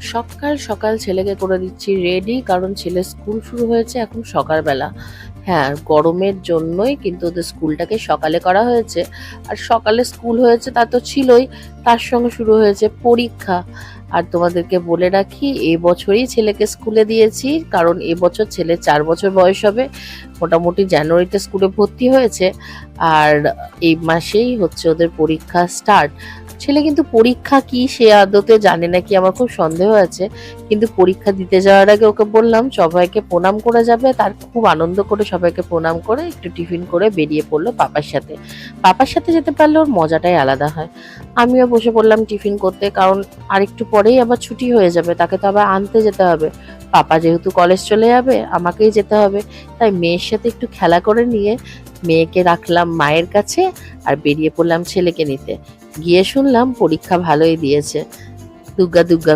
সকাল সকাল ছেলেকে করে দিচ্ছি রেডি, কারণ ছেলের স্কুল শুরু হয়েছে এখন সকালবেলা। হ্যাঁ, গরমের জন্যই কিন্তু ওদের স্কুলটাকে সকালে করা হয়েছে। আর সকালে স্কুল হয়েছে তা তো ছিলই, তার সঙ্গে শুরু হয়েছে পরীক্ষা। আর তোমাদেরকে বলে রাখি, এবছরই ছেলেকে স্কুলে দিয়েছি, কারণ এবছর ছেলে 4 বছর বয়স হবে। মোটামুটি জানুয়ারিতে স্কুলে ভর্তি হয়েছে, আর এই মাসেই হচ্ছে ওদের পরীক্ষা স্টার্ট। ছেলে কিন্তু পরীক্ষা কি সে আদতে জানে নাকি, আমার খুব সন্দেহ আছে। কিন্তু পরীক্ষা দিতে যাওয়ার আগে ওকে বললাম সবাইকে প্রণাম করে যাবে, তার খুব আনন্দ করে সবাইকে প্রণাম করে একটু টিফিন করে বেরিয়ে পড়লো পাপার সাথে। পাপার সাথে যেতে পারলে ওর মজাটাই আলাদা হয়। আমিও বসে পড়লাম টিফিন করতে, কারণ আরেকটু পরেই আবার ছুটি হয়ে যাবে, তাকে তো আবার আনতে যেতে হবে। পাপা যেহেতু কলেজ চলে যাবে, আমাকেই যেতে হবে। তাই মেয়ের সাথে একটু খেলা করে নিয়ে মেয়েকে রাখলাম মায়ের কাছে, আর বেরিয়ে পড়লাম ছেলেকে নিতে। গিয়ে শুনলাম পরীক্ষা ভালোই দিয়েছে, দুগ্গা দুগ্গা